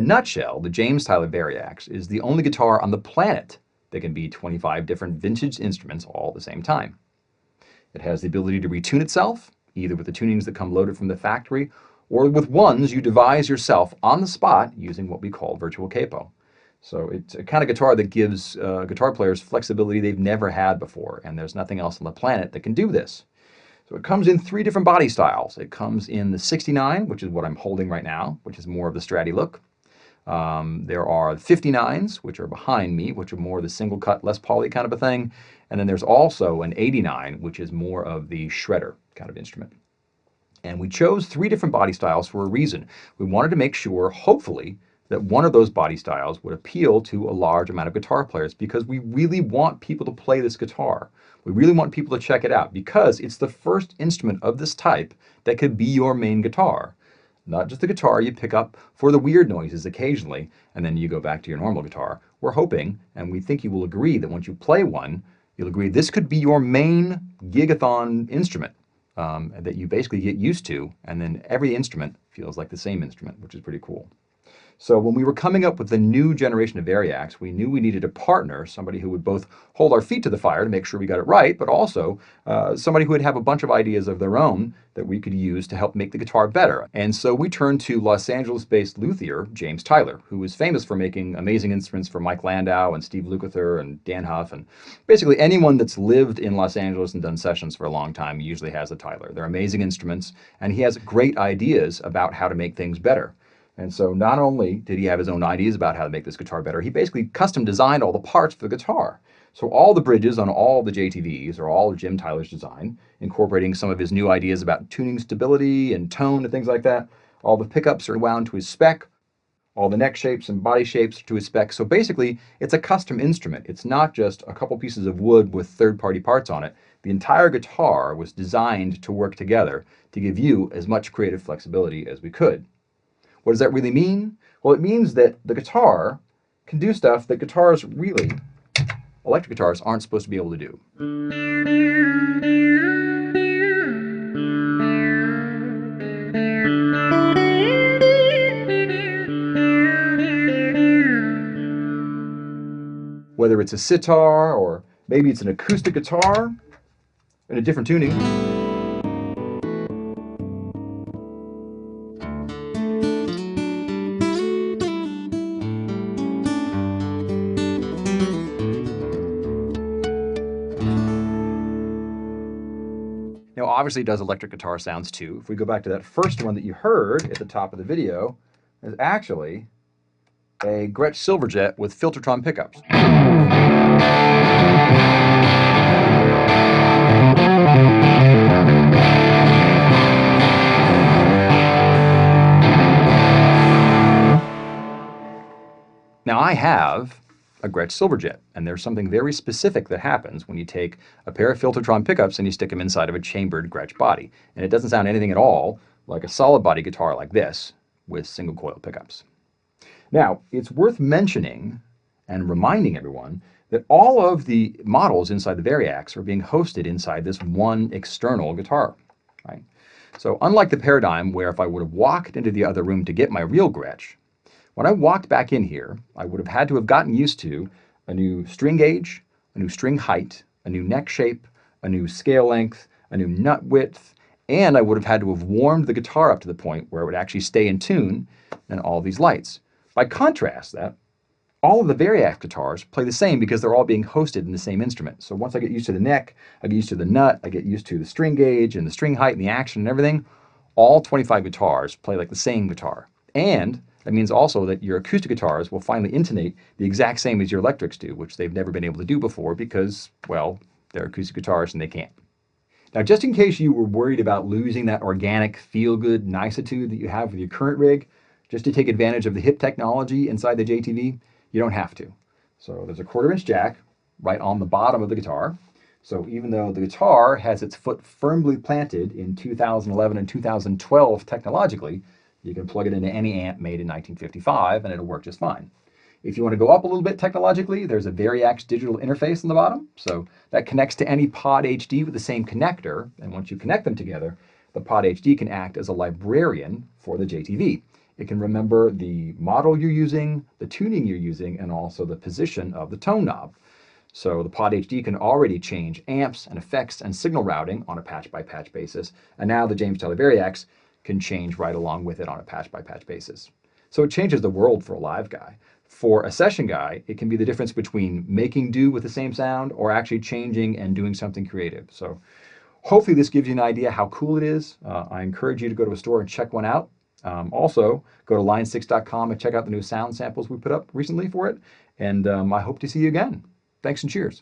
nutshell, the James Tyler Variax is the only guitar on the planet that can be 25 different vintage instruments all at the same time. It has the ability to retune itself, either with the tunings that come loaded from the factory, or with ones you devise yourself on the spot using what we call virtual capo. So it's a kind of guitar that gives guitar players flexibility they've never had before, and there's nothing else on the planet that can do this. So it comes in 3 different body styles. It comes in the 69, which is what I'm holding right now, which is more of the Stratty look. There are 59s, which are behind me, which are more the single cut, less poly kind of a thing. And then there's also an 89, which is more of the shredder kind of instrument. And we chose 3 different body styles for a reason. We wanted to make sure, hopefully, that one of those body styles would appeal to a large amount of guitar players, because we really want people to play this guitar. We really want people to check it out because it's the first instrument of this type that could be your main guitar. Not just the guitar you pick up for the weird noises occasionally, and then you go back to your normal guitar. We're hoping, and we think you will agree, that once you play one, you'll agree this could be your main gigathon instrument that you basically get used to, and then every instrument feels like the same instrument, which is pretty cool. So when we were coming up with the new generation of Variax, we knew we needed a partner, somebody who would both hold our feet to the fire to make sure we got it right, but also somebody who would have a bunch of ideas of their own that we could use to help make the guitar better. And so we turned to Los Angeles-based luthier James Tyler, who is famous for making amazing instruments for Mike Landau and Steve Lukather and Dan Huff, and basically anyone that's lived in Los Angeles and done sessions for a long time usually has a Tyler. They're amazing instruments, and he has great ideas about how to make things better. And so not only did he have his own ideas about how to make this guitar better, he basically custom designed all the parts for the guitar. So all the bridges on all the JTVs are all Jim Tyler's design, incorporating some of his new ideas about tuning stability and tone and things like that. All the pickups are wound to his spec, all the neck shapes and body shapes to his spec. So basically, it's a custom instrument. It's not just a couple pieces of wood with third-party parts on it. The entire guitar was designed to work together to give you as much creative flexibility as we could. What does that really mean? Well, it means that the guitar can do stuff that guitars really, electric guitars, aren't supposed to be able to do. Whether it's a sitar or maybe it's an acoustic guitar in a different tuning. Now, obviously it does electric guitar sounds too. If we go back to that first one that you heard at the top of the video, is actually a Gretsch Silverjet with Filtertron pickups. Now, I have a Gretsch Silverjet, and there's something very specific that happens when you take a pair of Filtertron pickups and you stick them inside of a chambered Gretsch body. And it doesn't sound anything at all like a solid body guitar like this with single coil pickups. Now, it's worth mentioning and reminding everyone that all of the models inside the Variax are being hosted inside this one external guitar, right? So unlike the paradigm where if I would have walked into the other room to get my real Gretsch, when I walked back in here, I would have had to have gotten used to a new string gauge, a new string height, a new neck shape, a new scale length, a new nut width, and I would have had to have warmed the guitar up to the point where it would actually stay in tune and all these lights. By contrast, all of the Variax guitars play the same because they're all being hosted in the same instrument. So once I get used to the neck, I get used to the nut, I get used to the string gauge and the string height and the action and everything, all 25 guitars play like the same guitar. And that means also that your acoustic guitars will finally intonate the exact same as your electrics do, which they've never been able to do before because, well, they're acoustic guitars and they can't. Now, just in case you were worried about losing that organic, feel-good nicitude that you have with your current rig, just to take advantage of the hip technology inside the JTV, you don't have to. So there's a 1/4-inch jack right on the bottom of the guitar. So even though the guitar has its foot firmly planted in 2011 and 2012 technologically, you can plug it into any amp made in 1955 and it'll work just fine. If you want to go up a little bit technologically, there's a Variax digital interface on the bottom. So that connects to any Pod HD with the same connector. And once you connect them together, the Pod HD can act as a librarian for the JTV. It can remember the model you're using, the tuning you're using, and also the position of the tone knob. So the Pod HD can already change amps and effects and signal routing on a patch-by-patch basis, and now the James Taylor Variax can change right along with it on a patch-by-patch basis. So it changes the world for a live guy. For a session guy, it can be the difference between making do with the same sound or actually changing and doing something creative. So hopefully this gives you an idea how cool it is. I encourage you to go to a store and check one out. Also, go to line6.com and check out the new sound samples we put up recently for it. And I hope to see you again. Thanks and cheers.